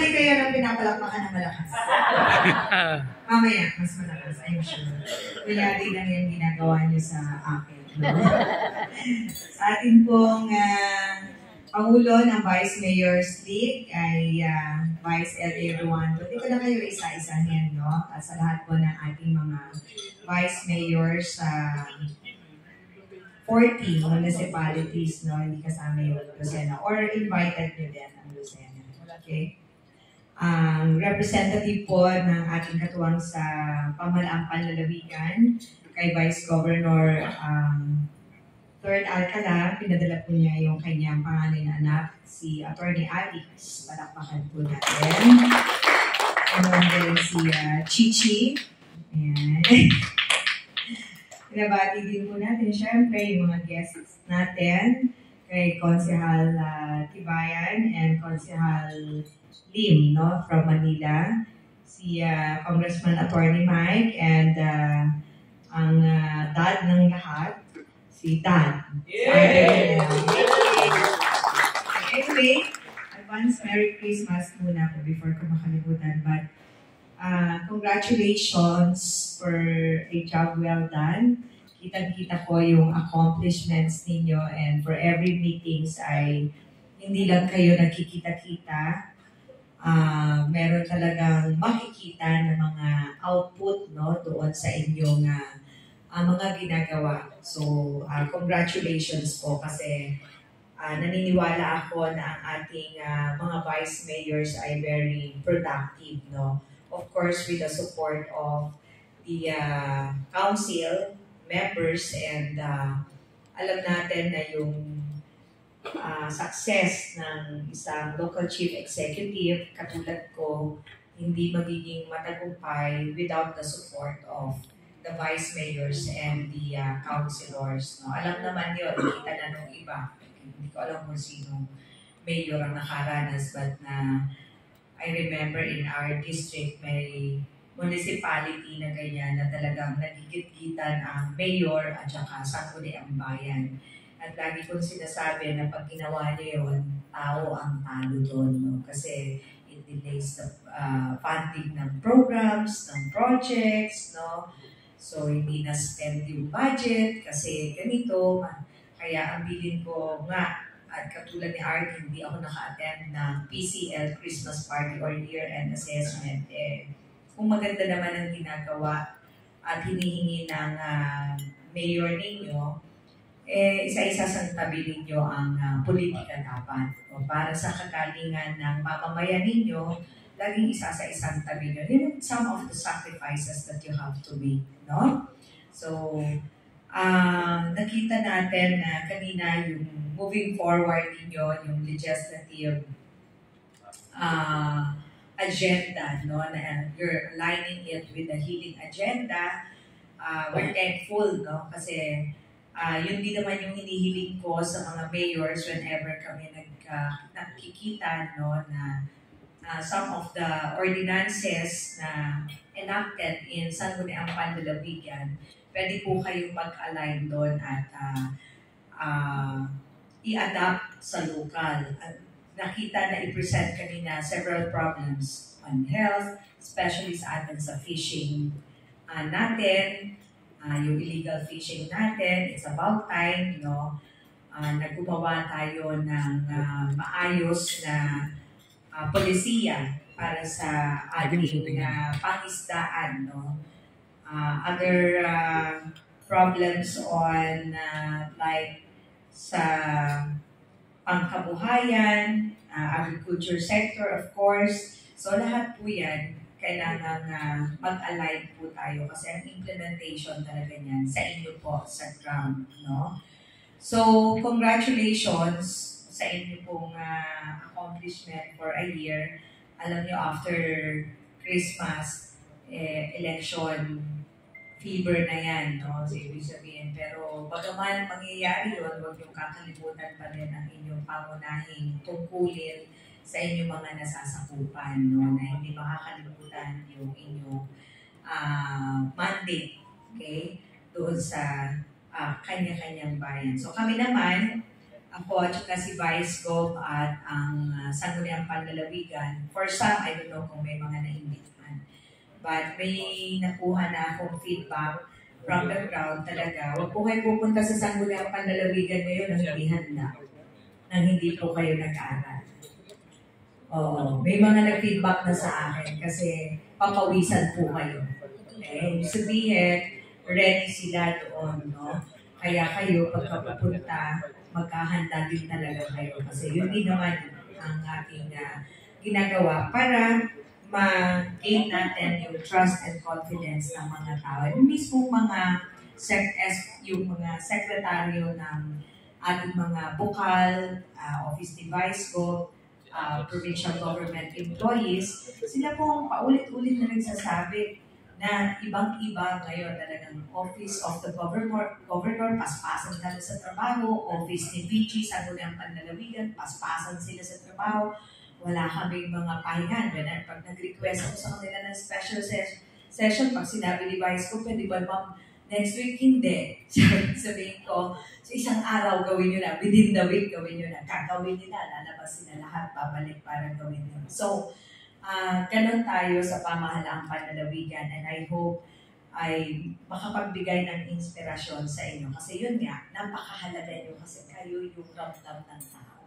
Bumalik kayo ng pinapalakpakan ng malakas. Mamaya, mas malakas, I'm sure. Kunyari lang yung ginagawa niyo sa akin. No? Sa ating pong Pangulo ng Vice Mayor's League ay Vice L.A. Ruando. Dito na kayo isa-isahin, no? At sa lahat po ng ating mga Vice Mayors sa 40 municipalities, no? Hindi kasama yung Lucena. Or invited nyo din ang Lucena. Okay? Representative po ng ating katuwang sa Pamalaang Panlalawigan kay Vice Governor Third Alcala, pinadala po niya yung kanyang panganay na anak, si Attorney Alex. Palakpakan po natin. And then si Chichi. Ayan. Pinabati din po natin, syempre, yung mga guests natin kay Konsehal Tibayan and Konsehal Lim, no, from Manila. Si Congressman Attorney Mike and ang dad ng lahat, si Dan. Yeah. Anyway, advance Merry Christmas muna po before ko makalimutan. But congratulations for a job well done. Kitang-kita ko yung accomplishments ninyo and for every meetings ay hindi lang kayo nagkikita-kita. Meron talagang makikita ng mga output, no, doon sa inyong mga ginagawa. So, congratulations po kasi naniniwala ako na ang ating mga vice mayors ay very productive, no? Of course, with the support of the council members and alam natin na yung success ng isang local chief executive katulad ko hindi magiging matagumpay without the support of the vice mayors and the councilors. No? Alam naman yun, kita na nung iba. Hindi ko alam kung sino mayor ang nakaranas, but I remember in our district may municipality na ganyan na talagang nagigit-gitan ang mayor at saka sangguniang bayan. At lagi kong sinasabi na pag ginawa niyo yun, tao ang talo doon. No? Kasi it delays the funding ng programs, ng projects, no? So, hindi na-spend yung budget kasi ganito. Kaya ang bilin ko nga, at katulad ni Art, hindi ako naka-attend ng PCL Christmas Party or Year-End Assessment. Kung maganda naman ang ginagawa at hinihingi ng mayor ninyo, isa-isa sa tabi ninyo ang politika dapat. O, para sa kagalingan ng mamamayan ninyo, laging isa sa isang tabi nyo. Yun some of the sacrifices that you have to make, no? So, nakita natin na kanina yung moving forward ninyo, yung legislative agenda, no? Na you're aligning it with the healing agenda. We're thankful, no? Kasi yun din naman yung hinihiling ko sa mga mayors whenever kami nagkikita, no? Na some of the ordinances na enacted in Sangguniang Panlalawigan, pwede po kayong mag-align doon at i-adapt sa local. Nakita na i-present kanina several problems on health, especially sa atin sa fishing natin, yung illegal fishing natin. It's about time, no? Naggumawa tayo ng maayos na polisiya para sa ating pangisdaan, no? Other problems on like sa pangkabuhayan, agriculture sector, of course. So lahat po yan, kailangan mag-align po tayo kasi ang implementation talaga niyan sa inyo po, sa ground, no? So, congratulations sa inyo pong accomplishment for a year. Alam niyo, after Christmas, election fever na yan, no? So, ibig sabihin. Pero, bagaman mangyayari yun, huwag niyong kakalimutan pa rin ang inyong pangunahing tungkulin sa inyong mga nasasakupan, no? Na hindi makakalimutan yung inyong mandate, okay? Doon sa kanya-kanyang bayan. So, kami naman, ako at saka si Vice Gov at ang Sangguniang Panlalawigan. For some, I don't know kung may mga naimbitahan. But may nakuha na akong feedback from the crowd talaga. Huwag po kayo pupunta sa Sangguniang Panlalawigan ngayon nang hindi handa. Nang hindi po kayo nag-aaral. Oo, may mga nag-feedback na sa akin kasi papawisan po kayo. Okay? Ibig sabihin, ready sila doon, no? Kaya kayo, pagkapupunta, magkahanda din talaga kayo. Kasi yun din naman ang ating ginagawa para ma-gain natin yung trust and confidence ng mga tao. Yung mismo yung mga sekretaryo ng ating mga bukal, office device ko, provincial government employees, sila pong paulit-ulit na nagsasabi na ibang-iba ngayon talagang office of the governor, paspasan sila sa trabaho, office ni VG, Sangguniang Panlalawigan, paspasan sila sa trabaho, wala kaming mga pahingan. Pag nag-request ako sa kanila ng special session, pag sinabi ni Vice ko, pwede ba ma'am, next week hindi. Sabihin ko, sa isang araw gawin nyo na, within the week gawin nyo na, kakawin nila, lalabas sila lahat, babalik para gawin nyo. So, ganun tayo sa pamahalaang panlalawigan and I hope ay makapagbigay ng inspirasyon sa inyo. Kasi yun nga, napakahalaga nyo kasi kayo yung ramdam ng tao.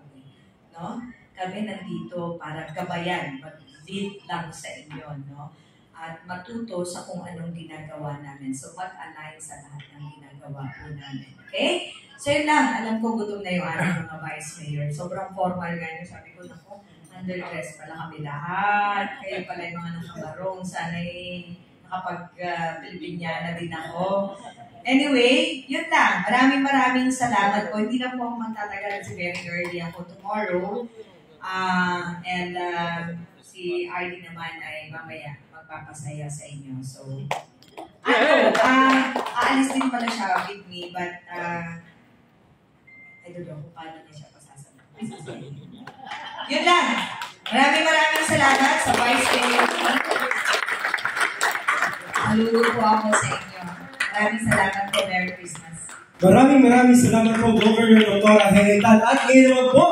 No? Kami nandito para gabayan, mag-lead lang sa inyo, no? At matuto sa kung anong ginagawa namin. So, mag-align sa lahat ng ginagawa po namin. Okay? So, yun lang. Alam ko, gutom na yung ating mga Vice Mayor. Sobrang formal nga yun. Sabi ko, naku, underdress pala kami lahat. Kayo pala yung mga nakabarong. Sana'y nakapag-Pilipiniana din ako. Anyway, yun lang. Maraming salamat po. Hindi na po ako magtatagal kasi very early ako tomorrow. Si Arlie naman ay mamaya magpapasaya sa inyo. So, aalis din pala siya with me, but I don't know kung paano niya siya pasasabi. Yun lang. Maraming salamat sa Vice Mayor. Saludo po ako sa inyo. Maraming salamat po. Merry Christmas. Maraming salamat po, Governor Dr. Henrital. At ngayon naman po,